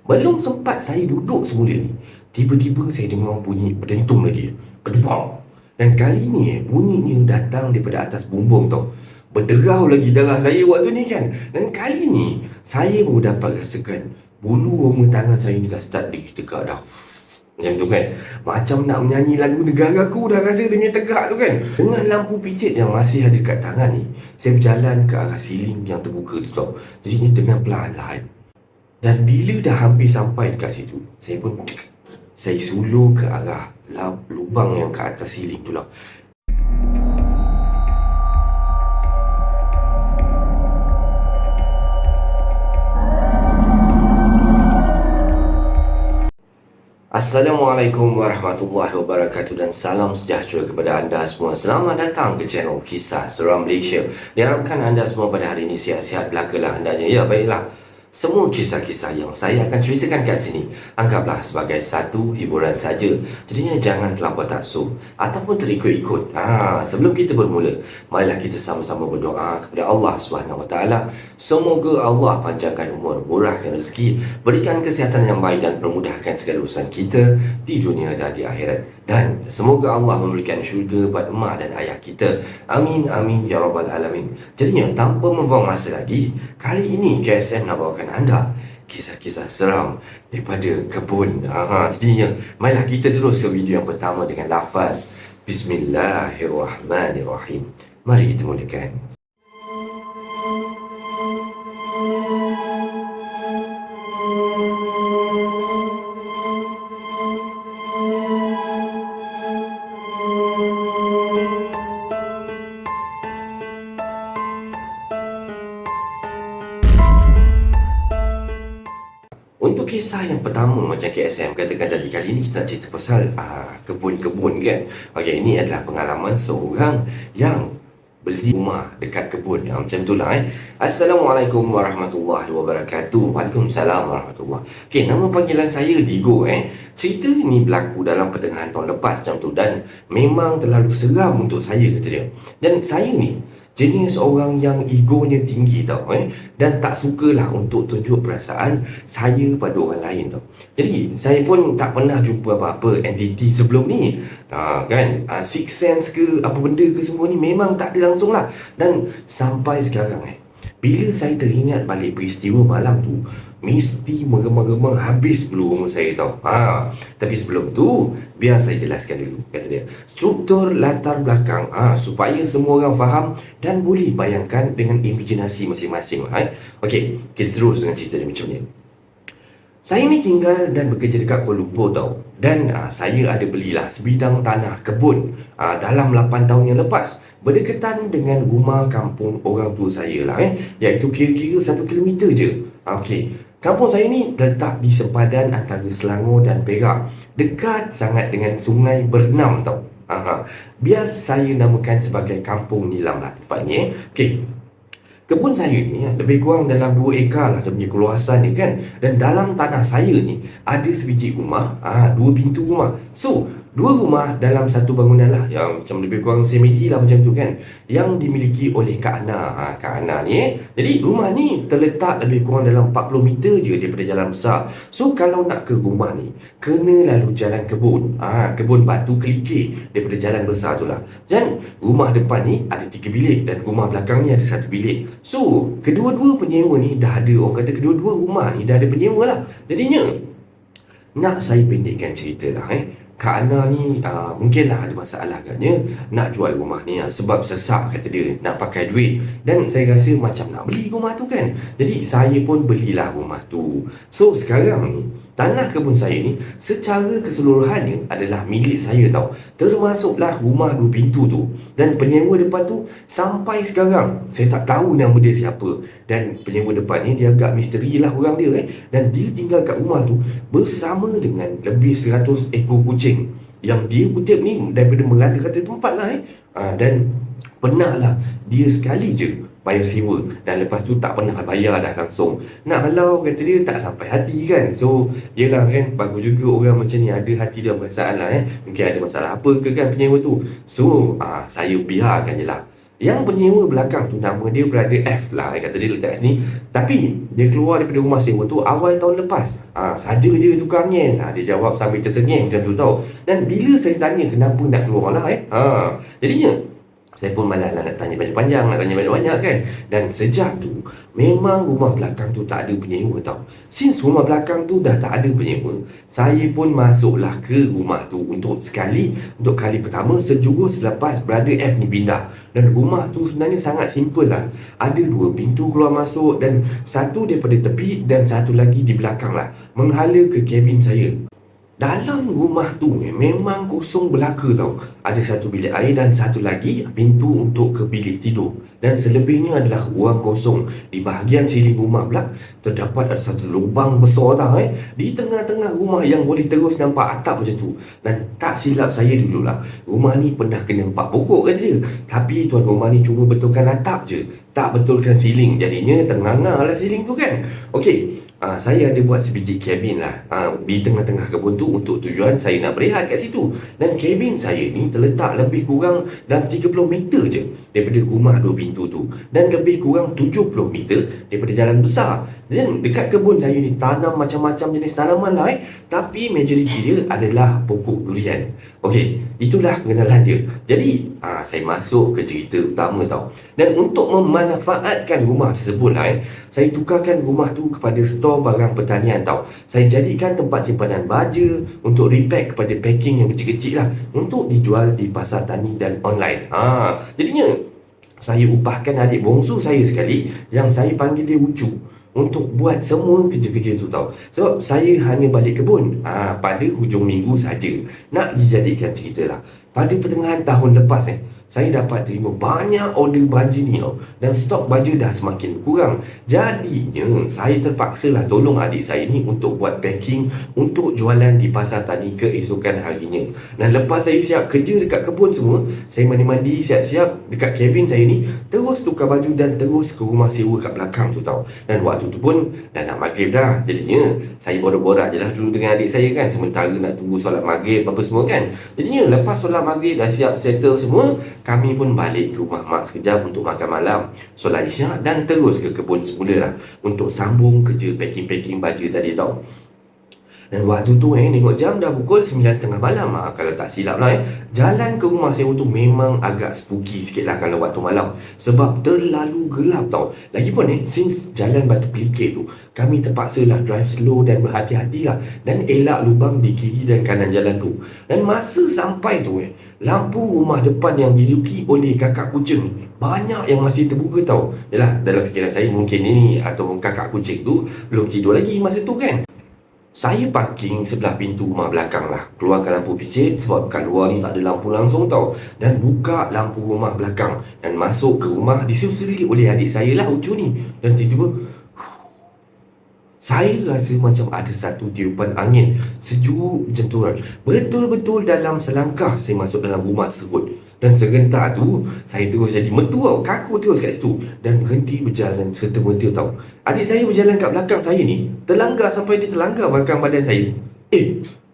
Belum sempat saya duduk semula ni, tiba-tiba saya dengar bunyi berdentum lagi. Kedebak. Dan kali ni bunyinya datang daripada atas bumbung tau. Berderau lagi darah saya waktu ni kan. Dan kali ni saya baru dapat rasakan bulu roma tangan saya ni dah start ditegak dah. Macam tu kan. Macam nak menyanyi lagu negara aku dah rasa dia punya tegak tu kan. Dengan lampu picit yang masih ada kat tangan ni, saya berjalan ke arah siling yang terbuka tu tau. Jadi dengan perlahan-lahan. Dan bila dah hampir sampai dekat situ, saya sulur ke arah lubang yang ke atas siling tu lah. Assalamualaikum warahmatullahi wabarakatuh dan salam sejahtera kepada anda semua. Selamat datang ke channel Kisah Seram Malaysia. Diharapkan anda semua pada hari ini sihat-sihat belakalah andanya. Ya, baiklah. Semua kisah-kisah yang saya akan ceritakan kat sini, anggaplah sebagai satu hiburan saja. Jadinya jangan terlampau taksub ataupun terikut-ikut. Sebelum kita bermula, marilah kita sama-sama berdoa kepada Allah SWT. Semoga Allah panjangkan umur, murahkan rezeki, berikan kesihatan yang baik dan permudahkan segala urusan kita di dunia dan di akhirat. Dan semoga Allah memberikan syurga buat emak dan ayah kita. Amin, amin, ya rabbal alamin. Jadinya tanpa membuang masa lagi, kali ini KSM nak bawakan anda kisah-kisah seram daripada kebun. Jadinya marilah kita terus ke video yang pertama dengan lafaz Bismillahirrahmanirrahim. Mari kita mulakan. Untuk kisah yang pertama, macam KSM katakan tadi, kali ni kita nak cerita pasal kebun-kebun kan. Okey, ini adalah pengalaman seorang yang beli rumah dekat kebun. Macam tu lah Assalamualaikum warahmatullahi wabarakatuh. Waalaikumsalam warahmatullahi. Okey, nama panggilan saya Digo Cerita ni berlaku dalam pertengahan tahun lepas macam tu, dan memang terlalu seram untuk saya, kata dia. Dan saya ni jenis orang yang egonya tinggi tau dan tak sukalah untuk tunjuk perasaan saya pada orang lain tau. Jadi saya pun tak pernah jumpa apa-apa entiti sebelum ni six sense ke apa benda ke semua ni memang tak ada langsung lah. Dan sampai sekarang bila saya teringat balik peristiwa malam tu, mesti meremang-remang habis bulu roma saya tau. Tapi sebelum tu, biar saya jelaskan dulu, kata dia, struktur latar belakang supaya semua orang faham dan boleh bayangkan dengan imajinasi masing-masing. Okey, kita terus dengan cerita dia macam ni. Saya ni tinggal dan bekerja dekat Kuala Lumpur tau. Dan saya ada belilah sebidang tanah kebun dalam 8 tahun yang lepas, berdekatan dengan rumah kampung orang tua saya lah iaitu kira-kira 1 kilometer je. Okey, kampung saya ni letak di sempadan antara Selangor dan Perak, dekat sangat dengan Sungai Bernam tau. Biar saya namakan sebagai Kampung Nilam lah tempat ni Okey, kebun saya ni lebih kurang dalam 2 ekar lah dia punya keluasan ni kan. Dan dalam tanah saya ni ada sebiji rumah, 2 pintu rumah. So 2 rumah dalam satu bangunan lah, yang macam lebih kurang semedi lah macam tu kan, yang dimiliki oleh Kak Ana. Kak Ana ni jadi rumah ni terletak lebih kurang dalam 40 meter je daripada jalan besar. So kalau nak ke rumah ni, kena lalu jalan kebun, kebun batu kelikir daripada jalan besar tu lah. Dan rumah depan ni ada 3 bilik dan rumah belakang ni ada 1 bilik. So kedua-dua penyewa ni dah ada, orang kata kedua-dua rumah ni dah ada penyewa lah. Jadinya nak saya pendekkan cerita lah Kak Ana ni mungkinlah ada masalah katnya nak jual rumah ni sebab sesak, kata dia, nak pakai duit. Dan saya rasa macam nak beli rumah tu kan. Jadi saya pun belilah rumah tu. So sekarang ni tanah kebun saya ni secara keseluruhannya adalah milik saya tau, termasuklah rumah 2 pintu tu. Dan penyewa depan tu sampai sekarang saya tak tahu nama dia siapa. Dan penyewa depan ni dia agak misteri lah orang dia Dan dia tinggal kat rumah tu bersama dengan lebih 100 ekor kucing yang dia kutip ni daripada merata-rata tempat lah Dan pernah lah dia sekali je bayar sewa, dan lepas tu tak pernah bayar dah langsung. Nak halau, kata dia, tak sampai hati kan. So yelah kan, bagus juga orang macam ni ada hati dan perasaan lah Mungkin ada masalah apa ke kan penyewa tu. So saya biarkan je lah. Yang penyewa belakang tu nama dia Brother F lah, kata dia letak kat sini. Tapi dia keluar daripada rumah sewa tu awal tahun lepas. Saja je tukar angin. Dia jawab sambil tersengih macam tu tau. Dan bila saya tanya kenapa nak keluar lah jadinya saya pun malas lah nak tanya panjang-panjang, nak tanya banyak-banyak kan. Dan sejak tu memang rumah belakang tu tak ada penyewa tau. Since rumah belakang tu dah tak ada penyewa, saya pun masuklah ke rumah tu untuk kali pertama sejurus selepas Brother F ni pindah. Dan rumah tu sebenarnya sangat simple lah. Ada 2 pintu keluar masuk dan satu daripada tepi dan satu lagi di belakang lah, menghala ke kabin saya. Dalam rumah tu memang kosong belaka tau. Ada satu bilik air dan satu lagi pintu untuk ke bilik tidur. Dan selebihnya adalah ruang kosong. Di bahagian siling rumah pula terdapat ada satu lubang besar tau di tengah-tengah rumah yang boleh terus nampak atap macam tu. Dan tak silap saya dululah, rumah ni pernah kena 4 pokok kata dia. Tapi tuan rumah ni cuma betulkan atap je, tak betulkan siling. Jadinya tengah-tengah lah siling tu kan. Okey, saya ada buat sebiji kabin lah di tengah-tengah kebun tu untuk tujuan saya nak berehat kat situ. Dan kabin saya ni terletak lebih kurang dalam 30 meter je daripada rumah 2 pintu tu, dan lebih kurang 70 meter daripada jalan besar. Dan dekat kebun saya ni tanam macam-macam jenis tanaman lah tapi majoriti dia adalah pokok durian. Okey, itulah pengenalan dia. Jadi saya masuk ke cerita utama tau. Dan untuk memanfaatkan rumah tersebut lah saya tukarkan rumah tu kepada store barang pertanian tau. Saya jadikan tempat simpanan baja untuk repack kepada packing yang kecil-kecil lah, untuk dijual di pasar tani dan online. Jadinya saya upahkan adik bongsu saya sekali yang saya panggil dia Ucu untuk buat semua kerja-kerja tu tau. Sebab saya hanya balik kebun pada hujung minggu saja. Nak dijadikan cerita lah, pada pertengahan tahun lepas saya dapat terima banyak order baju ni tau. Dan stok baju dah semakin kurang. Jadinya saya terpaksa lah tolong adik saya ni untuk buat packing untuk jualan di pasar tani keesokan harinya. Dan lepas saya siap kerja dekat kebun semua, saya mandi-mandi siap-siap dekat kabin saya ni, terus tukar baju dan terus ke rumah sewa kat belakang tu tau. Dan waktu tu pun dah nak maghrib dah. Jadinya saya borak-borak je lah dulu dengan adik saya kan, sementara nak tunggu solat maghrib apa semua kan. Jadinya lepas solat maghrib dah siap settle semua, kami pun balik ke rumah mak sekejap untuk makan malam, solat isyak dan terus ke kebun semula lah untuk sambung kerja packing-packing baju tadi tau. Dan waktu tu tengok jam dah pukul 9.30 malam. Kalau tak silap lah jalan ke rumah sewa tu memang agak spooky sikit lah kalau waktu malam, sebab terlalu gelap tau. Lagipun since jalan Batu Pelikir tu, kami terpaksa lah drive slow dan berhati-hati lah, dan elak lubang di kiri dan kanan jalan tu. Dan masa sampai tu lampu rumah depan yang diduduki oleh kakak kucing banyak yang masih terbuka tau. Yalah, dalam fikiran saya mungkin ini atau kakak kucing tu belum tidur lagi masa tu kan. Saya parking sebelah pintu rumah belakang lah, keluarkan lampu picit sebab kat luar ni tak ada lampu langsung tau. Dan buka lampu rumah belakang dan masuk ke rumah disusuli oleh adik saya lah, Ucu ni. Dan tiba-tiba saya rasa macam ada satu tiupan angin sejuk macam tu kan. Betul-betul dalam selangkah saya masuk dalam rumah tersebut. Dan serentak tu saya terus jadi mentu tau, kaku terus kat situ dan berhenti berjalan serta-merta tau. Adik saya berjalan kat belakang saya ni, terlanggar sampai dia terlanggar belakang badan saya.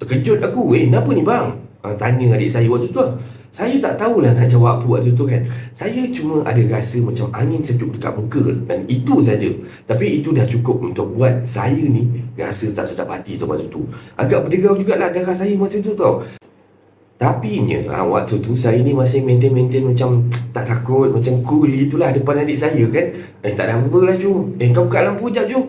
Terkejut aku, kenapa ni bang? Tanya adik saya waktu tu lah. Saya tak tahulah nak jawab apa waktu tu kan. Saya cuma ada rasa macam angin sejuk dekat muka, dan itu saja. Tapi itu dah cukup untuk buat saya ni rasa tak sedap hati tu waktu tu. Agak berdegau jugalah darah saya masa tu tau. Tapi waktu tu saya ni masih maintain macam tak takut, macam cool gitulah depan adik saya kan. Tak ada apa lah Ju, kau buka lampu jap Ju.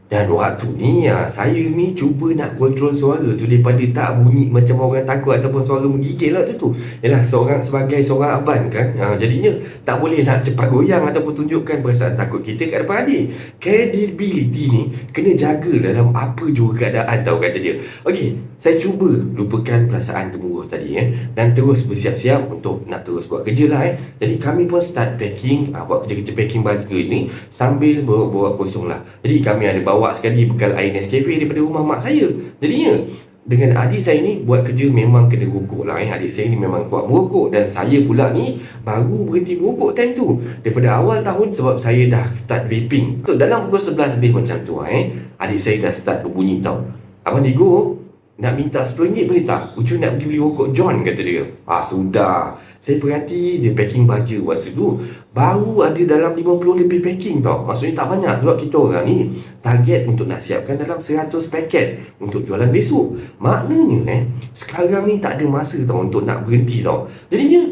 Dan waktu ni saya ni cuba nak kontrol suara tu daripada tak bunyi macam orang takut ataupun suara menggigil lah tu. Yalah, sebagai seorang abang kan, jadinya tak boleh nak cepat goyang ataupun tunjukkan perasaan takut kita kat depan adik. Credibility ni kena jaga dalam apa juga keadaan tau, kata dia. Okey, saya cuba lupakan perasaan gemuruh tadi dan terus bersiap-siap untuk nak terus buat kerja lah Jadi kami pun start packing, buat kerja-kerja packing baju ni sambil bawa kosong lah. Jadi kami ada bawa sekali bekal air Nescafe daripada rumah mak saya. Jadinya dengan adik saya ni buat kerja memang kena rokok lah Adik saya ni memang kuat merokok, dan saya pula ni baru berhenti merokok time tu daripada awal tahun sebab saya dah start vaping. So dalam pukul 11 lebih macam tu adik saya dah start berbunyi tau, Abang Digo, nak minta RM10 boleh tak? Ucu nak pergi beli rokok John, kata dia. Sudah. Saya perhati je packing baju masa tu. Baru ada dalam 50 lebih packing tau. Maksudnya tak banyak sebab kita orang ni target untuk nak siapkan dalam 100 paket untuk jualan besok. Maknanya sekarang ni tak ada masa tau untuk nak berhenti tau. Jadinya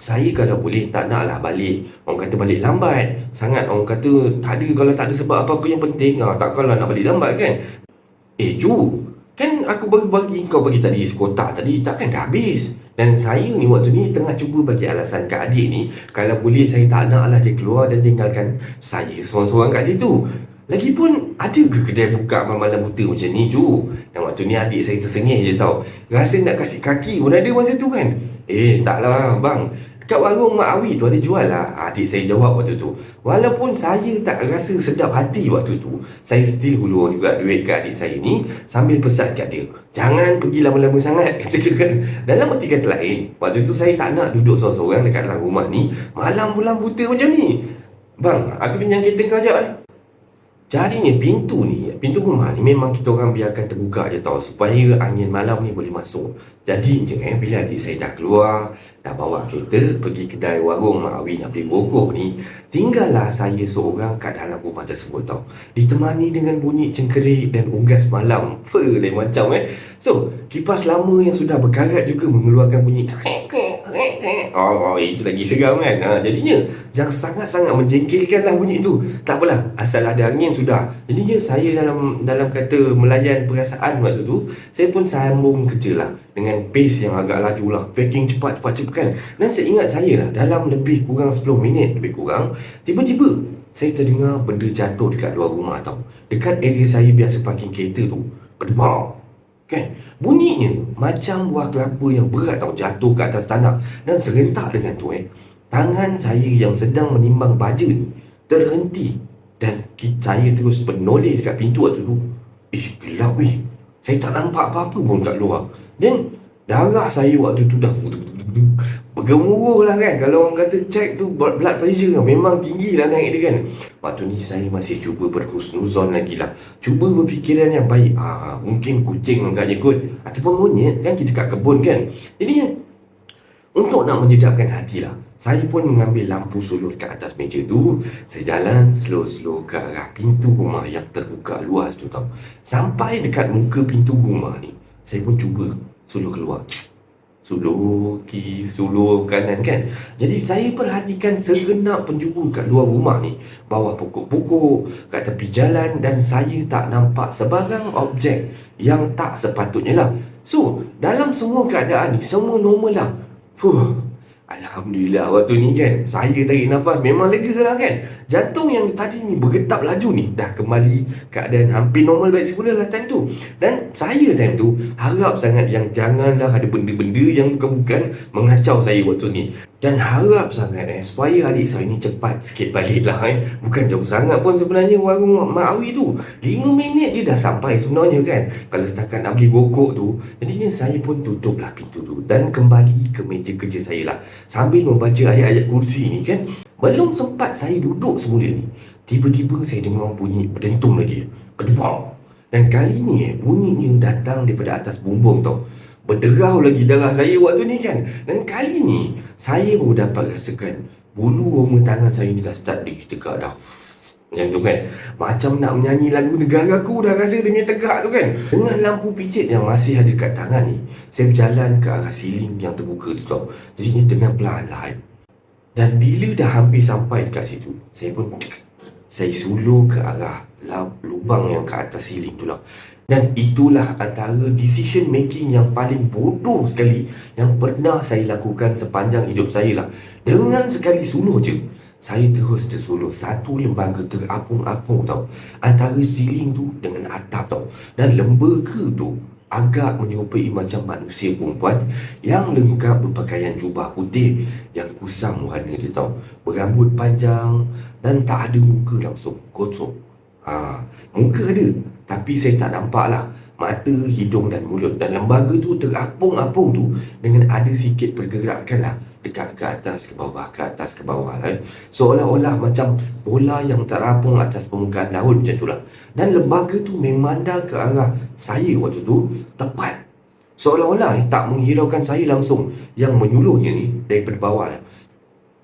saya kalau boleh tak naklah balik, orang kata balik lambat sangat, orang kata tak ada, kalau tak ada sebab apa-apa yang penting, takkanlah nak balik lambat kan. Ju, kan aku baru bagi kau bagi tadi sekotak tadi, takkan dah habis. Dan saya ni waktu ni tengah cuba bagi alasan ke adik ni, kalau boleh saya tak naklah dia keluar dan tinggalkan saya seorang-seorang kat situ. Lagipun ada ke kedai buka malam-malam buta macam ni, Ju? Dan waktu ni adik saya tersengih je tau, rasa nak kasih kaki pun ada masa tu kan. Taklah bang, kat warung Mak Awi tu ada jual lah. Adik saya jawab waktu tu. Walaupun saya tak rasa sedap hati waktu tu, saya still hulur juga duit kat adik saya ni sambil pesan kat dia, jangan pergi lama-lama sangat, kata dia kan. Dalam arti kata lain, waktu tu saya tak nak duduk seorang-seorang dekat dalam rumah ni malam bulan buta macam ni. Bang, aku pinjam kereta kau sekejap. Jadinya pintu rumah ni memang kita orang biarkan terbuka je tau, supaya angin malam ni boleh masuk. Jadinya bila adik saya dah keluar, dah bawa kereta pergi kedai warung Mak Awi nak beli rokok ni, tinggallah saya seorang kat dalam rumah tersebut tau, ditemani dengan bunyi cengkerik dan unggas malam lain macam. So kipas lama yang sudah berkarat juga mengeluarkan bunyi itu lagi seram kan. Jadinya yang sangat-sangat menjengkelkan lah bunyi tu. Tak apalah, asal ada angin sudah. Jadinya saya dalam kata melayan perasaan waktu tu, saya pun sambung kerja lah dengan pace yang agak laju lah, packing cepat kan. Dan saya ingat saya lah dalam lebih kurang 10 minit lebih kurang, tiba-tiba saya terdengar benda jatuh dekat luar rumah tau, dekat area saya biasa parking kereta tu. Kedebak kan, bunyinya macam buah kelapa yang berat tau jatuh ke atas tanah. Dan serentak dengan tu tangan saya yang sedang menimbang baja ni terhenti. Dan saya terus menoleh dekat pintu waktu tu. Gelap saya tak nampak apa-apa pun kat luar. Dan darah saya waktu tu dah bergemuruh lah kan. Kalau orang kata check tu blood pressure memang tinggi lah naik dia kan. Waktu ni saya masih cuba berhusnuzon lagi lah, cuba berfikiran yang baik. Mungkin kucing agaknya kot, ataupun monyet kan, kita kat kebun kan. Jadi untuk nak menjedapkan hati lah, saya pun mengambil lampu sulut kat atas meja tu. Saya jalan slow-slow ke arah pintu rumah yang terbuka luas tu tau. Sampai dekat muka pintu rumah ni, saya pun cuba suluh keluar, suluh kiri, suluh kanan kan. Jadi saya perhatikan segenap penjuru kat luar rumah ni, bawah pokok-pokok, kat tepi jalan, dan saya tak nampak sebarang objek yang tak sepatutnya lah. So dalam semua keadaan ni semua normal lah. Alhamdulillah waktu ni kan, saya tarik nafas memang lega lah kan. Jantung yang tadi ni bergetap laju ni dah kembali keadaan hampir normal baik semula lah time tu. Dan saya time tu harap sangat yang janganlah ada benda-benda yang bukan-bukan mengacau saya waktu ni. Dan harap sangat supaya adik saya ni cepat sikit balik lah Bukan jauh sangat pun sebenarnya warung Mak Awi tu, 5 minit je dah sampai sebenarnya kan, kalau setakat nak beli rokok tu. Jadinya saya pun tutup lah pintu tu dan kembali ke meja kerja saya lah, sambil membaca ayat-ayat kursi ni kan. Belum sempat saya duduk semula ni, tiba-tiba saya dengar bunyi berdentum lagi, kedebak. Dan kali ni bunyinya datang daripada atas bumbung tau. Berderau lagi darah saya waktu ni kan. Dan kali ni saya baru dapat rasakan bulu roma tangan saya ni dah start ditegak dah. Macam tu kan, macam nak menyanyi lagu negaraku dah rasa dia tegak tu kan. Dengan lampu pijit yang masih ada kat tangan ni, saya berjalan ke arah siling yang terbuka tu tau. Jadinya dengan perlahan-lahan. Dan bila dah hampir sampai dekat situ, saya sulur ke arah lubang yang ke atas siling tu lah. Dan itulah antara decision making yang paling bodoh sekali yang pernah saya lakukan sepanjang hidup saya lah. Dengan sekali suluh je, saya terus tersuluh satu lembaga terapung-apung tau, antara siling tu dengan atap tau. Dan lembaga tu agak menyerupai macam manusia perempuan yang lengkap berpakaian jubah putih yang kusam warna dia tau, berambut panjang dan tak ada muka langsung, kosong. Muka ada, tapi saya tak nampak lah mata, hidung dan mulut. Dan lembaga tu terapung-apung tu dengan ada sikit pergerakan lah dekat ke atas ke bawah, ke atas ke bawah kan. Seolah-olah macam bola yang terapung atas permukaan laut macam tu lah. Dan lembaga tu memandang ke arah saya waktu tu tepat. Seolah-olah tak menghiraukan saya langsung. Yang menyuluhnya ni daripada bawah lah.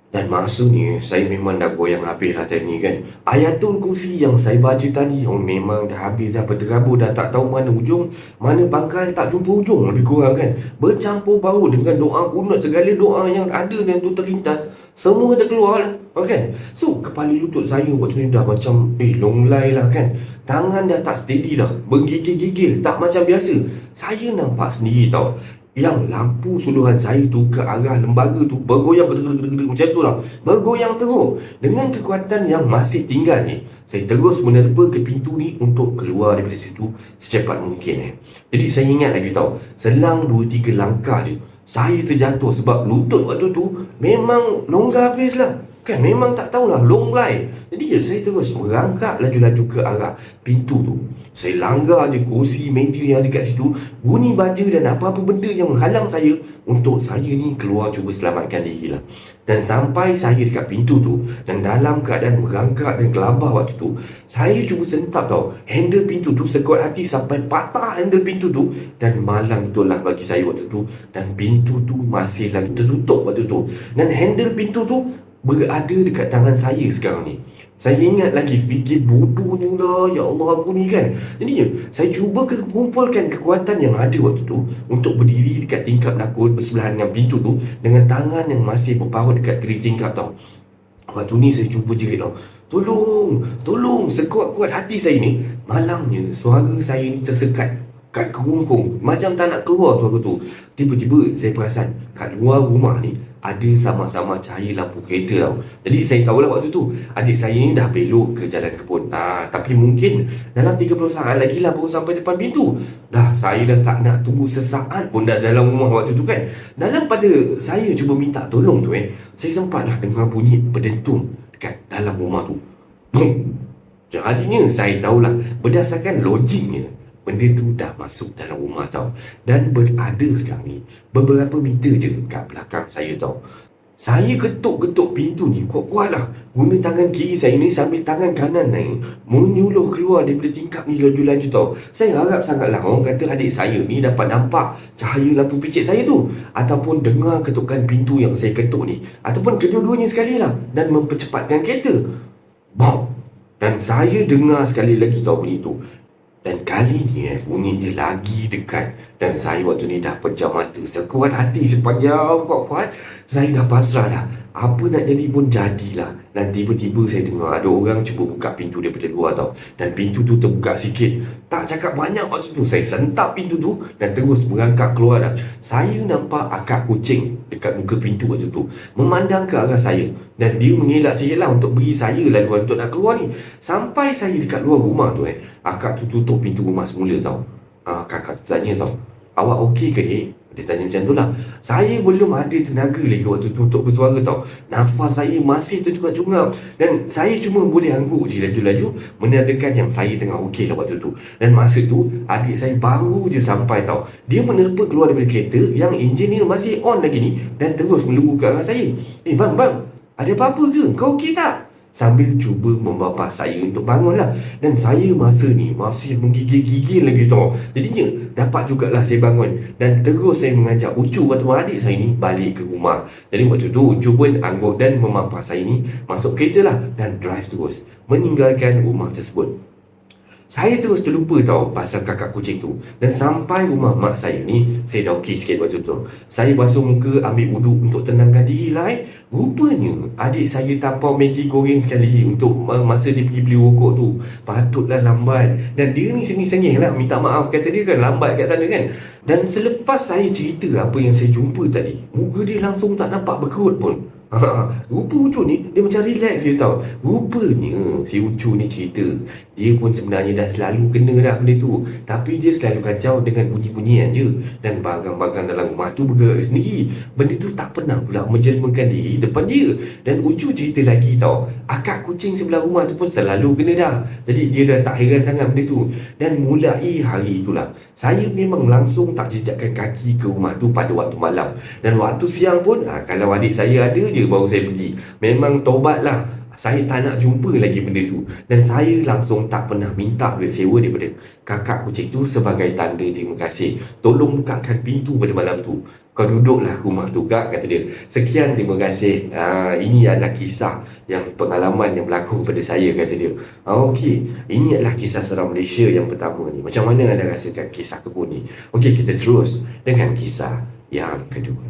Dan masa ni saya memang dah goyang habis lah tadi ni kan. Ayatul Kursi yang saya baca tadi memang dah habis dah berterabur, dah tak tahu mana ujung, mana pangkal, tak jumpa ujung lebih kurang kan. Bercampur baur dengan doa kunut, segala doa yang ada dan tu terlintas, semua terkeluar lah kan. So kepala lutut saya waktu ni dah macam longlai lah kan. Tangan dah tak steady dah, bergigil-gigil, tak macam biasa. Saya nampak sendiri tau, yang lampu suluhan saya tu ke arah lembaga tu bergoyang macam tu lah, bergoyang teruk. Dengan kekuatan yang masih tinggal ni, saya terus menerpa ke pintu ni untuk keluar daripada situ secepat mungkin Jadi saya ingat lagi tau, selang 2-3 langkah je saya terjatuh sebab lutut waktu tu memang longgar habis lah kan, memang tak tahulah longlai. Jadi saya terus merangkak laju-laju ke arah pintu tu. Saya langgar je kursi meja yang ada kat situ, bunyi baja dan apa-apa benda yang menghalang saya untuk saya ni keluar cuba selamatkan diri lah. Dan sampai saya dekat pintu tu, dan dalam keadaan merangkak dan gelabah waktu tu, saya cuba sentap tau handle pintu tu sekuat hati sampai patah handle pintu tu. Dan malang betul lah bagi saya waktu tu. Dan pintu tu masih lagi tertutup waktu tu. Dan handle pintu tu berada dekat tangan saya sekarang ni. Saya ingat lagi, fikir bodohnya lah, ya Allah aku ni kan. Jadi saya cuba kumpulkan kekuatan yang ada waktu tu untuk berdiri dekat tingkap nakul bersebelahan dengan pintu tu, dengan tangan yang masih berpaut dekat kiri tingkap tau. Waktu ni saya cuba jerit tau, tolong, tolong, sekuat-kuat hati saya ni. Malangnya suara saya ni tersekat kat kerungkung, macam tak nak keluar suara tu. Tiba-tiba saya perasan kat luar rumah ni ada sama-sama cahaya lampu kereta tau. Jadi saya tahulah waktu tu adik saya ni dah belok ke jalan kebun. Tapi mungkin dalam 30 saat lagi lah baru sampai depan pintu. Dah saya dah tak nak tunggu sesaat pun dah dalam rumah waktu tu kan. Dalam pada saya cuba minta tolong tu saya sempatlah dengar bunyi berdentum dekat dalam rumah tu. Boom. Jadinya saya tahulah berdasarkan logiknya benda tu dah masuk dalam rumah tau. Dan berada sekarang ni beberapa meter je kat belakang saya tau. Saya ketuk-ketuk pintu ni kuat-kuat lah, guna tangan kiri saya ni sambil tangan kanan naik menyuluh keluar daripada tingkap ni laju-laju tau. Saya harap sangatlah orang kata adik saya ni dapat nampak cahaya lampu picit saya tu, ataupun dengar ketukan pintu yang saya ketuk ni, ataupun kedua-duanya sekali lah, dan mempercepatkan kereta. Bam! Dan saya dengar sekali lagi tau bunyi tu. Dan kali ni bunyi dia lagi dekat. Dan saya waktu ni dah pejam mata sekuat hati, sepanjang kuat-kuat. Saya dah pasrah dah, apa nak jadi pun jadilah. Dan tiba-tiba saya dengar ada orang cuba buka pintu daripada luar tau. Dan pintu tu terbuka sikit. Tak cakap banyak waktu tu, saya sentap pintu tu dan terus merangkak keluar dah. Saya nampak akak kucing dekat muka pintu waktu tu memandang ke arah saya. Dan dia mengelak sikit lah untuk beri saya laluan untuk nak keluar ni. Sampai saya dekat luar rumah tu akak tu tutup pintu rumah semula tau. Kakak tu tanya tau, awak okey ke dek? Dia tanya macam tu lah. Saya belum ada tenaga lagi waktu tu untuk bersuara tau. Nafas saya masih tercungap-cungap. Dan saya cuma boleh angguk je laju-laju menandakan yang saya tengah okey lah waktu tu. Dan masa tu adik saya baru je sampai tau. Dia menerpa keluar daripada kereta yang enjin ni masih on lagi ni, dan terus meluru ke arah saya. Bang, ada apa-apa ke? Kau okey tak? Sambil cuba membapah saya untuk bangun lah. Dan saya masa ni masih menggigil-gigil lagi tau. Jadinya dapat jugalah saya bangun. Dan terus saya mengajak Ucu atau adik saya ni balik ke rumah. Jadi waktu tu Ucu pun angguk dan memapah saya ni masuk kereta lah, dan drive terus meninggalkan rumah tersebut. Saya terus terlupa tau pasal kakak kucing tu. Dan sampai rumah mak saya ni, saya dah okey sikit waktu tu. Saya basuh muka, ambil wuduk untuk tenangkan diri lah Rupanya adik saya tapau Maggi goreng sekali untuk masa dia pergi beli rokok tu. Patutlah lambat. Dan dia ni sengih-sengih lah minta maaf, kata dia kan lambat kat sana kan. Dan selepas saya cerita apa yang saya jumpa tadi, muka dia langsung tak nampak berkerut pun. Rupa Ucu ni dia macam relax je tau. Rupanya si Ucu ni cerita dia pun sebenarnya dah selalu kena dah benda tu, tapi dia selalu kacau dengan bunyi-bunyian je, dan barang-barang dalam rumah tu bergerak sendiri. Benda tu tak pernah pula menjelmakan diri depan dia. Dan Ucu cerita lagi tau, akak kucing sebelah rumah tu pun selalu kena dah. Jadi dia dah tak heran sangat benda tu. Dan mulai hari itulah saya memang langsung tak jejakkan kaki ke rumah tu pada waktu malam. Dan waktu siang pun kalau adik saya ada je baru saya pergi. Memang tobatlah, saya tak nak jumpa lagi benda tu. Dan saya langsung tak pernah minta duit sewa daripada kakak kucing tu sebagai tanda terima kasih. Tolong bukakan pintu pada malam tu. Kau duduklah rumah tu kak, kata dia. Sekian, terima kasih. Ini adalah kisah yang pengalaman yang berlaku pada saya, kata dia. Okey, ini adalah kisah seram Malaysia yang pertama ni. Macam mana anda rasakan kisah kebun ni? Okey, kita terus dengan kisah yang kedua.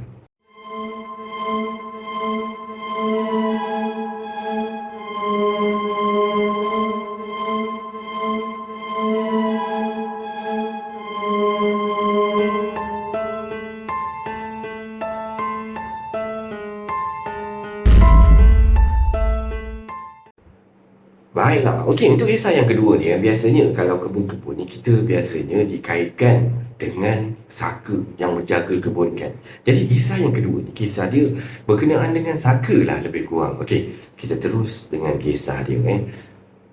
Baiklah, okey, untuk kisah yang kedua ni, biasanya kalau kebun-kebun ni kita biasanya dikaitkan dengan saka yang menjaga kebun kan. Jadi kisah yang kedua ni, kisah dia berkenaan dengan saka lah lebih kurang. Okey, kita terus dengan kisah dia.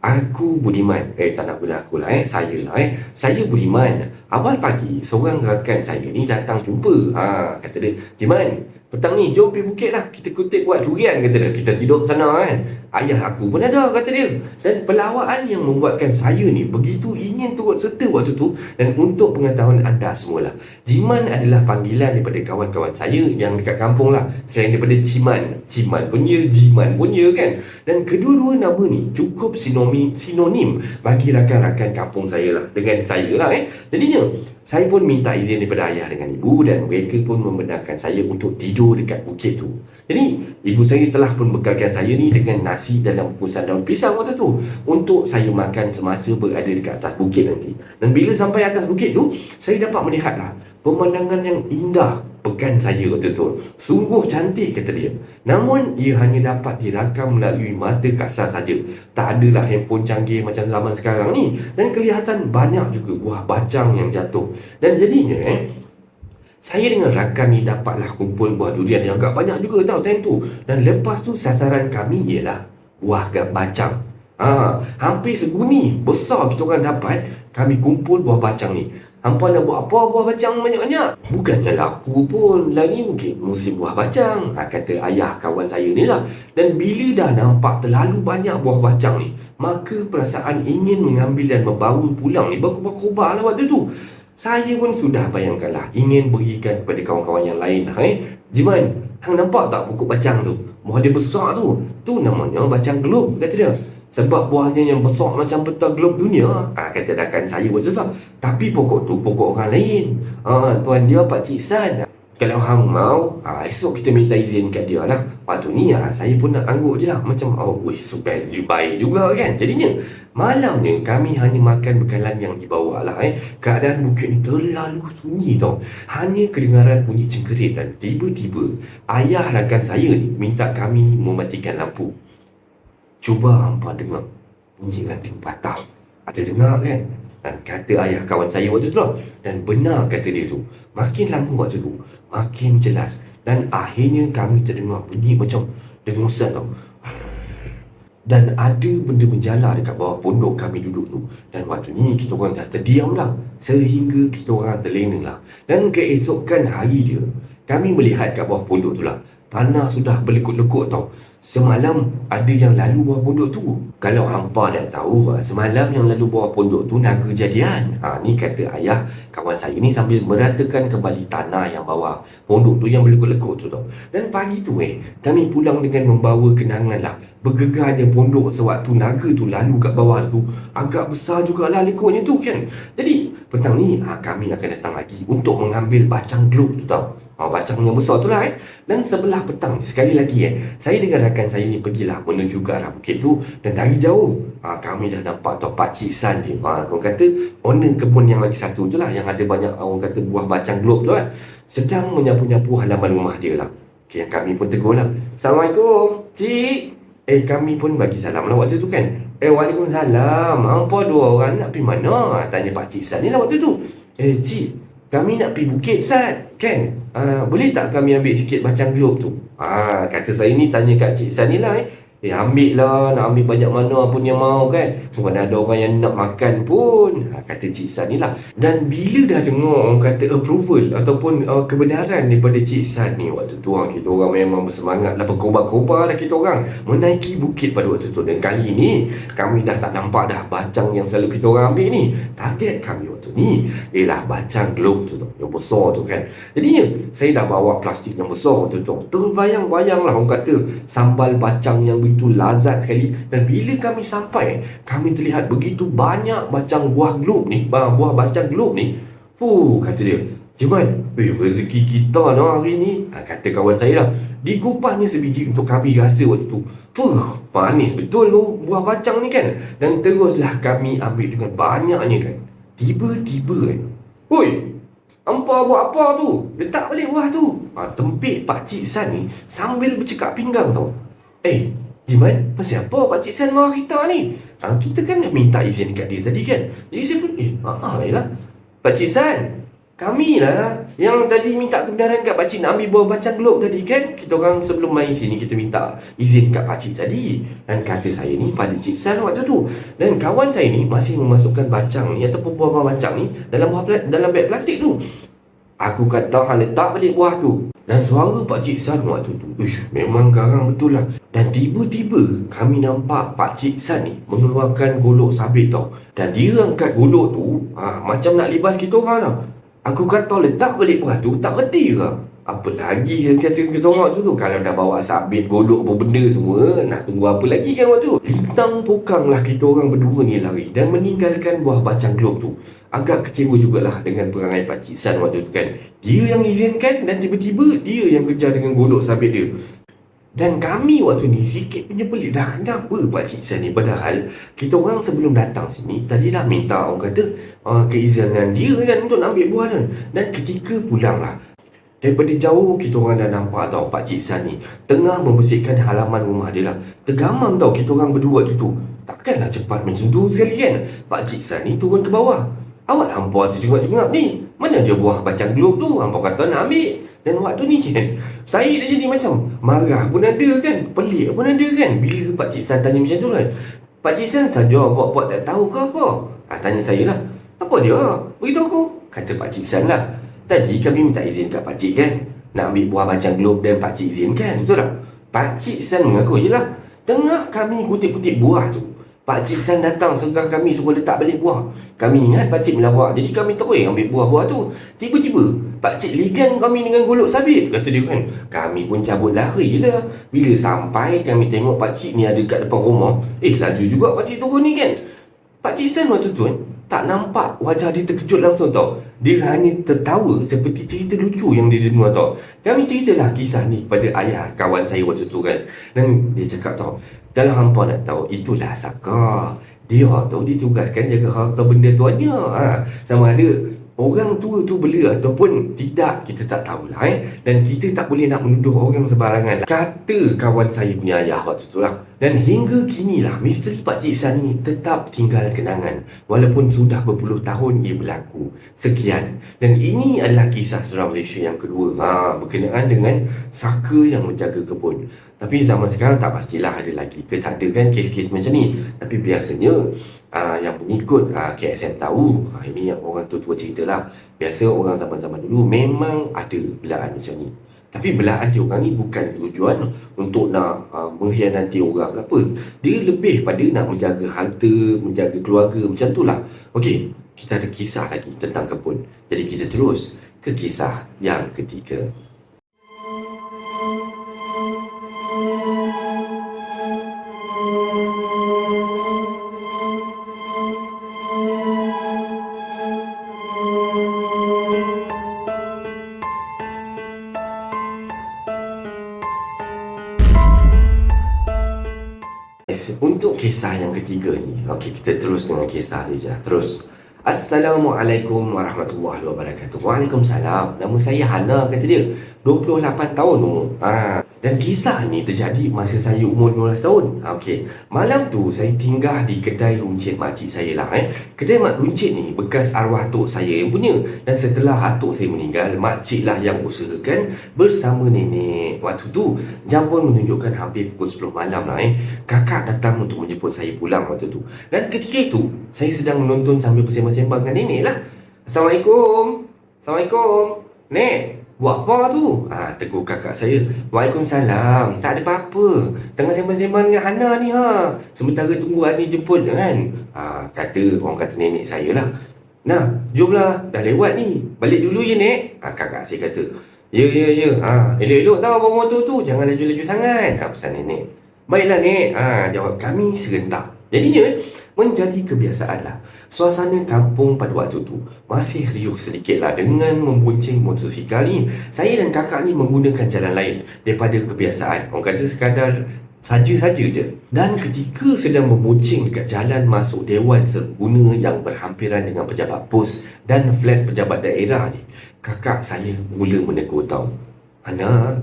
Aku Budiman, tak nak guna aku lah, saya lah. Saya Budiman. Awal pagi, seorang rakan saya ni datang jumpa. Kata dia, Jiman, petang ni jom pergi bukit lah, kita kutip buat durian, kata dia. Kita tidur sana kan. Ayah aku pun ada, kata dia. Dan pelawaan yang membuatkan saya ni begitu ingin turut serta waktu tu. Dan untuk pengetahuan anda semualah, Jiman adalah panggilan daripada kawan-kawan saya yang dekat kampung lah. Selain daripada Ciman pun ya, Jiman pun ya kan. Dan kedua-dua nama ni cukup sinonim bagi rakan-rakan kampung saya lah, dengan saya lah. Jadinya saya pun minta izin daripada ayah dengan ibu, dan mereka pun membenarkan saya untuk tidur dekat bukit tu. Jadi ibu saya telah pun bekalkan saya ni dengan nasi dalam bungkusan daun pisang waktu tu, untuk saya makan semasa berada dekat atas bukit nanti. Dan bila sampai atas bukit tu, saya dapat melihatlah pemandangan yang indah pekan saya waktu tu. Sungguh cantik, kata dia. Namun ia hanya dapat dirakam melalui mata kasar saja. Tak adalah handphone canggih macam zaman sekarang ni. Dan kelihatan banyak juga buah bacang yang jatuh. Dan jadinya saya dengan rakan ni dapatlah kumpul buah durian yang agak banyak juga tau time tu. Dan lepas tu sasaran kami ialah buah bacang. Hampir seguni besar kita orang dapat. Kami kumpul buah bacang ni. Hampa nak buat apa buah bacang banyak-banyak? Bukannya laku pun, lagi mungkin musim buah bacang, kata ayah kawan saya ni lah. Dan bila dah nampak terlalu banyak buah bacang ni, maka perasaan ingin mengambil dan membawa pulang ni berkobar-kobar lah waktu tu. Saya pun sudah bayangkanlah, ingin berikan kepada kawan-kawan yang lain lah. Jiman, hang nampak tak pokok bacang tu? Buah dia besar tu. Tu namanya bacang gelup, kata dia. Sebab buahnya yang besar macam peta globe dunia, kata rakan saya waktu tu. Tapi pokok tu pokok orang lain. Tuan dia Pakcik San. Kalau hang mau, esok kita minta izin kat dia lah. Waktu ni saya pun nak angguk je lah. Macam, supaya baik juga kan. Jadinya, malamnya kami hanya makan bekalan yang dibawa lah. Keadaan bukit ni terlalu sunyi tau. Hanya kedengaran bunyi cengkerit, dan tiba-tiba ayah rakan saya ni minta kami mematikan lampu. Cuba hampa dengar bunyi ranting patah. Ada dengar kan? Dan kata ayah kawan saya waktu tu lah. Dan benar kata dia tu. Makin lama waktu tu, makin jelas. Dan akhirnya kami terdengar bunyi macam dengusan tau. Dan ada benda menjala dekat bawah pondok kami duduk tu. Dan waktu ni kita orang dah terdiam dah, sehingga kita orang terlena lah. Dan keesokan hari dia, kami melihat kat bawah pondok tu lah, tanah sudah berlekut-lekut tau. Semalam ada yang lalu bawah pondok tu. Kalau hampa dah tahu, semalam yang lalu bawah pondok tu naga jadian. Ni kata ayah kawan saya ni sambil meratakan kembali tanah yang bawah pondok tu yang berlekut-lekut tu tau. Dan pagi tu kami pulang dengan membawa kenangan lah. Bergegarnya pondok sewaktu naga tu lalu kat bawah tu. Agak besar jugalah lekutnya tu kan. Jadi petang ni kami akan datang lagi untuk mengambil bacang globe tu tau. Bacang yang besar tu lah Dan sebelah petang ni, sekali lagi saya dengan rakan saya ni pergilah menuju ke arah bukit tu. Dan dari jauh kami dah nampak tau Pakcik San ni, orang kata owner kebun yang lagi satu tu lah, yang ada banyak orang kata buah bacang globe tu sedang menyapu-nyapu halaman rumah dia lah. Okay, kami pun tegur lah. Assalamualaikum, cik. Kami pun bagi salam lah waktu tu kan. Waalaikumsalam. Hampa dua orang nak pergi mana? Tanya Pak Cik Sat ni lah waktu tu. Cik, kami nak pergi bukit Sat, kan? Boleh tak kami ambil sikit macam globe tu? Kata saya ni tanya kat Cik Sat ni lah. Ambil lah, nak ambil banyak mana pun yang mau kan. Bukan ada orang yang nak makan pun. Kata Cik San ni lah. Dan bila dah dengar orang kata approval ataupun kebenaran daripada Cik San ni, waktu tu kita orang memang bersemangat lah, berkobar-kobar lah kita orang menaiki bukit pada waktu tu. Dan kali ni kami dah tak nampak dah bacang yang selalu kita orang ambil ni. Target kami waktu ni ialah bacang globe tu, yang besar tu kan. Jadinya saya dah bawa plastik yang besar waktu tu. Terbayang-bayang lah orang kata sambal bacang yang begitu lazat sekali. Dan bila kami sampai, kami terlihat begitu banyak bacang buah globe ni, buah bacang globe ni. Kata dia, Jiman, rezeki kita no hari ni. Kata kawan saya lah, digupahnya sebiji untuk kami rasa waktu tu. Manis betul tu buah bacang ni kan. Dan teruslah kami ambil dengan banyaknya kan. Tiba-tiba kan, hampa buat apa tu? Letak balik buah tu. Tempik Pak Cik San ni sambil bercakap pinggang tau. Jiman, pasal apa Pak Cik San marah kita ni? Kita kan dah minta izin kat dia tadi kan. Jadi saya pun, yelah Pak Cik San, kami lah yang tadi minta kebenaran kat Pak Cik nak ambil buah bacang globe tadi kan. Kita orang sebelum main sini kita minta izin kat Pak Cik tadi. Dan kata saya ni pada Cik San waktu tu. Dan kawan saya ni masih memasukkan bacang ni ataupun buah-buah bacang ni dalam beg plastik tu. Aku kata hang letak balik buah tu. Dan suara Pak Cik San waktu tu, memang garang betul lah. Dan tiba-tiba kami nampak Pak Cik San ni mengeluarkan golok sabit tau. Dan dia angkat golok tu macam nak libas kita orang tau. Aku kata letak balik buah tu, tak reti ke? Apa lagi yang kata kita orang tu? Kalau dah bawa sabit, golok apa benda semua, nak tunggu apa lagi kan waktu tu? Lintang pokang lah kita orang berdua ni lari dan meninggalkan buah bacang globe tu. Agak kecewa jugalah dengan perangai Pak Cik San waktu tu kan. Dia yang izinkan dan tiba-tiba dia yang kejar dengan golok sabit dia. Dan kami waktu ni sikit punya pelik dah. Kenapa Pak Cik San ni? Padahal kita orang sebelum datang sini tadi dah minta orang kata keizinan dia kan untuk nak ambil buah tu. Dan ketika pulang lah, daripada jauh kita orang dah nampak tau Pak Cik San ni tengah membersihkan halaman rumah dia lah. Tergamam tau kita orang berdua tu. Takkanlah cepat macam tu sekali kan. Pak Cik San ni turun ke bawah. Awak hampa terjenguk-jenguk ni. Mana dia buah bacang globe tu? Hampa kata nak ambil. Dan waktu ni kan, saya dah jadi macam marah pun ada kan, pelik pun ada kan. Bila Pak Cik San tanya macam tu kan, Pak Cik San saja buat-buat tak tahu ke apa? Tanya saya lah, apa dia? Beritahu aku. Kata Pak Cik San lah, tadi kami minta izin kat Pak Cik kan, nak ambil buah bacang globe dan Pak Cik izinkan, betul tak? Pak Cik San mengaku je lah. Tengah kami kutip-kutip buah tu, Pak Cik San datang segera kami suruh letak balik buah. Kami ingat Pak Cik melawak, jadi kami terus ambil buah-buah tu. Tiba-tiba Pak Cik ligan kami dengan golok sabit. Kata dia kan, kami pun cabut lari lah. Bila sampai kami tengok Pak Cik ni ada kat depan rumah, laju juga Pak Cik turun ni kan. Pak Cik San waktu tu kan, tak nampak wajah dia terkejut langsung tau. Dia hanya tertawa seperti cerita lucu yang dia dengar tau. Kami ceritalah kisah ni kepada ayah kawan saya waktu tu kan. Dan dia cakap tau, kalau hampa nak tahu, itulah Saka. Dia tu ditugaskan jaga harta benda tuannya. Sama ada orang tua tu bela ataupun tidak, kita tak tahulah Dan kita tak boleh nak menuduh orang sebarangan lah. Kata kawan saya punya ayah waktu tu lah. Dan hingga kini lah misteri Pak Cik San ni tetap tinggal kenangan, walaupun sudah berpuluh tahun ia berlaku. Sekian. Dan ini adalah kisah seram Malaysia yang kedua berkenaan dengan Saka yang menjaga kebun. Tapi zaman sekarang tak pastilah ada lagi ke tak ada kan kes-kes macam ni. Tapi biasanya yang pengikut KSM tahu, ini yang orang tua-tua cerita lah. Biasa orang zaman-zaman dulu memang ada belaan macam ni. Tapi belaan dia orang ni bukan tujuan untuk nak mengkhianati orang ke apa. Dia lebih pada nak menjaga harta, menjaga keluarga, macam tu lah. Okey, kita ada kisah lagi tentang kebun. Jadi kita terus ke kisah yang ketiga. Untuk kisah yang ketiga ni, okey, kita terus dengan kisah dia je. Terus Assalamualaikum warahmatullahi wabarakatuh. Waalaikumsalam. Nama saya Hana, kata dia. 28 tahun umur. Dan kisah ini terjadi masa saya umur 15 tahun. Okey. Malam tu saya tinggal di kedai runcit makcik saya lah. Kedai mak runcit ni bekas arwah tok saya yang punya. Dan setelah atuk saya meninggal, makcik lah yang usahakan bersama nenek. Waktu tu jam pun menunjukkan hampir pukul 10 malam lah. Kakak datang untuk menjemput saya pulang waktu tu. Dan ketika itu saya sedang menonton sambil bersembang-sembang dengan nenek lah. Assalamualaikum. Assalamualaikum. Nek, buat apa tu? Tegur kakak saya. Waalaikumsalam. Tak ada apa-apa. Tengah sembang-sembang dengan Hana ni sementara tunggu Ani jemput kan. Orang kata nenek saya lah. Nah, jomlah. Dah lewat ni. Balik dulu ya, Nek. Kakak saya kata. Ya. Elok-elok tau bawa motor tu. Jangan laju-laju sangat. Pesan nenek. Baiklah, Nek. Jawab kami serentak. Jadinya menjadi kebiasaan lah. Suasana kampung pada waktu tu masih riuh sedikit lah dengan membonceng motosikal ni. Saya dan kakak ni menggunakan jalan lain daripada kebiasaan. Orang kata sekadar saja-saja je. Dan ketika sedang membonceng dekat jalan masuk Dewan Serbaguna yang berhampiran dengan pejabat pos dan flat pejabat daerah ni, kakak saya mula menegur tau. Hana,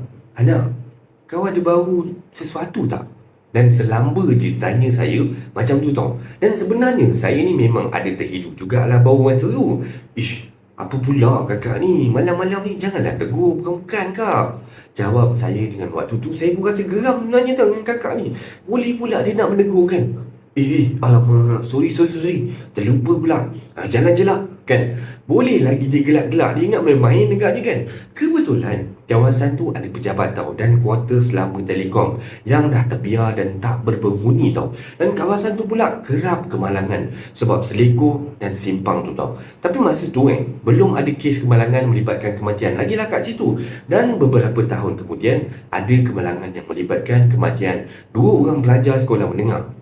kau ada bau sesuatu tak? Dan selamba je tanya saya macam tu tau. Dan sebenarnya saya ni memang ada terhidup jugalah bau masa tu. Ish, apa pula kakak ni? Malam-malam ni janganlah tegur bukan-bukan kak. Jawab saya dengan waktu tu saya pun rasa geram sebenarnya tau dengan kakak ni. Boleh pula dia nak menegur kan. Alamak, sorry. Terlupa pula. Jalan je lah kan. Boleh lagi dia gelak-gelak. Dia ingat main-main agaknya kan. Kebetulan kawasan tu ada pejabat tau dan kuarter selama telekom yang dah terbiar dan tak berpenghuni tau. Dan kawasan tu pula kerap kemalangan sebab selekor dan simpang tu tau. Tapi masa tu belum ada kes kemalangan melibatkan kematian lagi lah kat situ. Dan beberapa tahun kemudian ada kemalangan yang melibatkan kematian 2 orang pelajar sekolah menengah.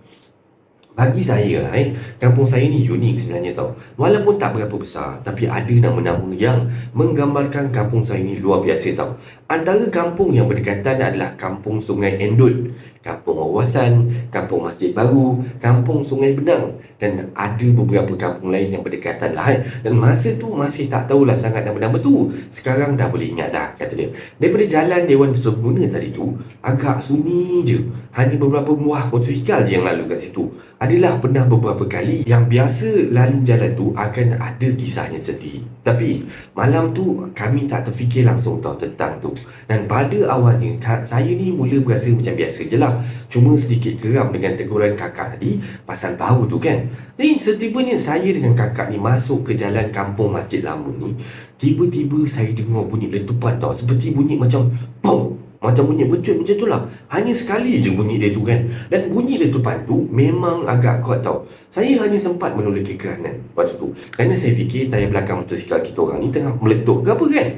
Bagi saya lah kampung saya ni unik sebenarnya tau. Walaupun tak berapa besar, tapi ada nama-nama yang menggambarkan kampung saya ni luar biasa tau. Antara kampung yang berdekatan adalah Kampung Sungai Endut, Kampung Wawasan, Kampung Masjid Baru, Kampung Sungai Benang. Dan ada beberapa kampung lain yang berdekatan lah Dan masa tu masih tak tahulah sangat nama-nama tu. Sekarang dah boleh ingat dah, kata dia. Daripada jalan Dewan Serbaguna tadi tu agak sunyi je. Hanya beberapa buah motosikal je yang lalu kat situ. Adalah pernah beberapa kali yang biasa lalu jalan tu akan ada kisahnya sendiri. Tapi malam tu kami tak terfikir langsung tahu tentang tu. Dan pada awalnya saya ni mula berasa macam biasa je lah. Cuma sedikit geram dengan teguran kakak tadi pasal bau tu kan. Jadi setibanya saya dengan kakak ni masuk ke jalan kampung Masjid Lama ni, tiba-tiba saya dengar bunyi letupan tau. Seperti bunyi macam pom, macam bunyi becut macam tu lah. Hanya sekali je bunyi dia tu kan. Dan bunyi letupan tu memang agak kuat tau. Saya hanya sempat menoleh ke kanan waktu tu, kerana saya fikir tayar belakang motosikal kita orang ni tengah meletup ke apa kan.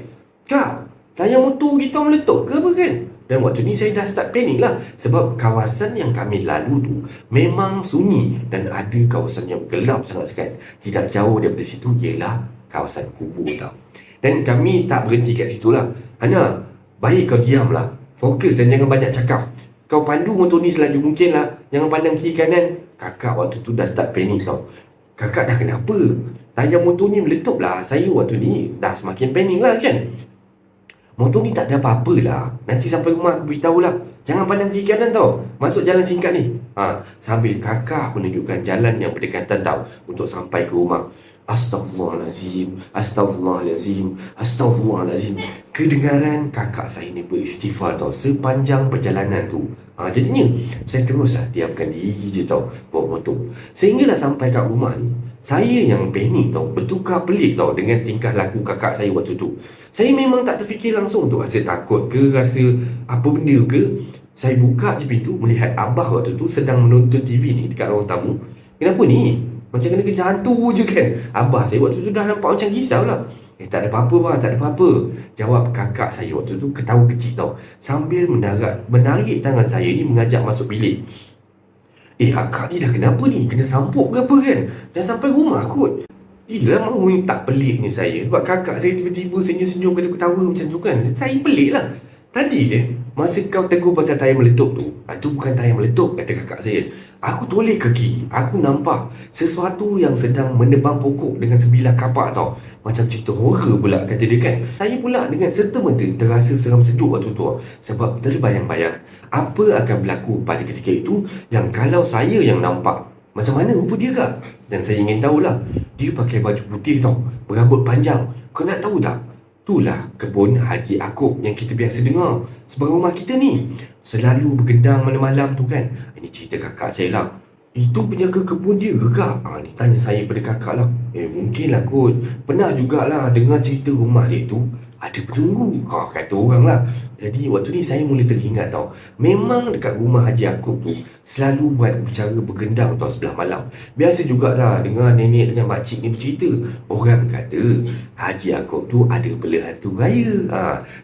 Kak, tayar motor kita meletup ke apa kan. Dan waktu ni saya dah start panik lah. Sebab kawasan yang kami lalu tu memang sunyi dan ada kawasan yang gelap sangat-sangat. Tidak jauh daripada situ ialah kawasan kubur tau. Dan kami tak berhenti kat situ lah. Hana, baik kau diam lah. Fokus dan jangan banyak cakap. Kau pandu motor ni selaju mungkin lah. Jangan pandang kiri kanan. Kakak waktu tu dah start panik tau. Kakak dah kenapa? Tayar motor ni meletup lah. Saya waktu ni dah semakin panik lah kan. Motor ni tak ada apa-apa lah. Nanti sampai rumah aku beritahu lah. Jangan pandang kiri kanan tau. Masuk jalan singkat ni. Sambil kakak menunjukkan jalan yang berdekatan tau untuk sampai ke rumah. Astaghfirullahalazim. Kedengaran kakak saya ni beristighfar tau sepanjang perjalanan tu. Jadinya saya terus diamkan diri je tau bawa motor. Sehinggalah sampai kat rumah ni, saya yang panik tau, bertukar pelik tau dengan tingkah laku kakak saya waktu tu. Saya memang tak terfikir langsung tu rasa takut ke, rasa apa benda ke. Saya buka je pintu melihat abah waktu tu sedang menonton TV ni dekat ruang tamu. Kenapa ni? Macam kena kejar hantu je kan. Abah saya waktu tu dah nampak macam risau lah. Tak ada apa-apa bah, tak ada apa-apa. Jawab kakak saya waktu tu ketawa kecil tau. Sambil menarik tangan saya ni mengajak masuk bilik. Akak ni dah kenapa ni? Kena sampuk ke apa kan? Dah sampai rumah kot. Lama ni tak peliknya saya. Sebab kakak saya tiba-tiba senyum-senyum kata-ketawa macam tu kan. Saya pelik lah. Tadi Masa kau tegur pasal tayar meletup tu, itu bukan tayar meletup, kata kakak saya. Aku toleh kaki, aku nampak sesuatu yang sedang menebang pokok dengan sebilah kapak tau. Macam cerita horror pula, kata dia kan. Saya pula dengan serta-merta terasa seram sejuk waktu tu. Sebab terbayang-bayang apa akan berlaku pada ketika itu yang kalau saya yang nampak. Macam mana rupa dia kak? Dan saya ingin tahulah. Dia pakai baju putih tau, berambut panjang. Kau nak tahu tak? Itulah kebun Haji Akub yang kita biasa dengar sebelah rumah kita ni. Selalu bergendang malam-malam tu kan. Ini cerita kakak saya lah. Itu penjaga kebun dia ke kak? Ni tanya saya pada kakak lah. Mungkin lah kot. Pernah jugalah dengar cerita rumah dia tu ada penunggu. Kata orang lah. Jadi waktu ni saya mula teringat tau. Memang dekat rumah Haji Akub tu selalu buat upacara bergendang tau sebelah malam. Biasa jugalah dengar nenek dengan makcik ni bercerita. Orang kata Haji Akub tu ada bela hantu raya.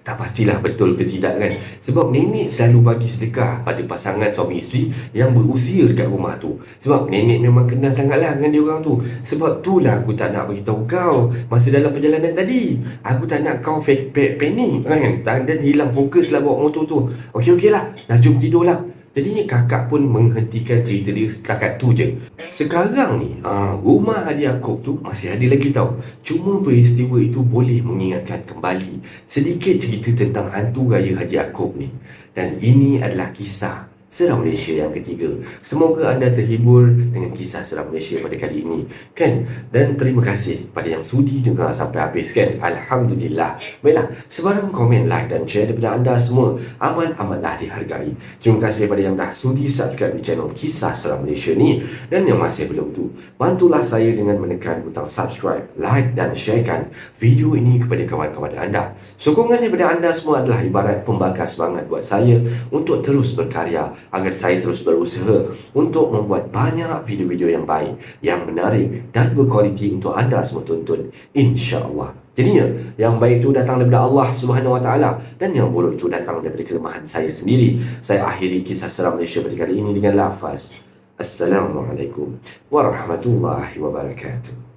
Tak pastilah betul ke tidak kan. Sebab nenek selalu bagi sedekah pada pasangan suami isteri yang berusia dekat rumah tu. Sebab nenek memang kenal sangatlah dengan dia orang tu. Sebab itulah aku tak nak beritahu kau masa dalam perjalanan tadi. Aku tak nak kau panik kan. Dan hilang fokus lah bawa motor tu. Okey lah, dah jom tidur lah. Jadinya kakak pun menghentikan cerita dia setakat tu je. Sekarang ni rumah Haji Akub tu masih ada lagi tau. Cuma peristiwa itu boleh mengingatkan kembali sedikit cerita tentang hantu raya Haji Akub ni. Dan ini adalah kisah Seram Malaysia yang ketiga. Semoga anda terhibur dengan kisah Seram Malaysia pada kali ini kan. Dan terima kasih pada yang sudi dengar sampai habis kan. Alhamdulillah. Baiklah, sebarang komen, like dan share daripada anda semua amat-amatlah dihargai. Terima kasih pada yang dah sudi subscribe di channel Kisah Seram Malaysia ni. Dan yang masih belum tu, bantulah saya dengan menekan butang subscribe, like dan sharekan video ini kepada kawan-kawan anda. Sokongan daripada anda semua adalah ibarat pembakar semangat buat saya untuk terus berkarya, agar saya terus berusaha untuk membuat banyak video-video yang baik, yang menarik dan berkualiti untuk anda semua tonton, insya-Allah. Jadinya yang baik itu datang daripada Allah Subhanahu Wa Taala dan yang buruk itu datang daripada kelemahan saya sendiri. Saya akhiri kisah seram Malaysia pada kali ini dengan lafaz Assalamualaikum warahmatullahi wabarakatuh.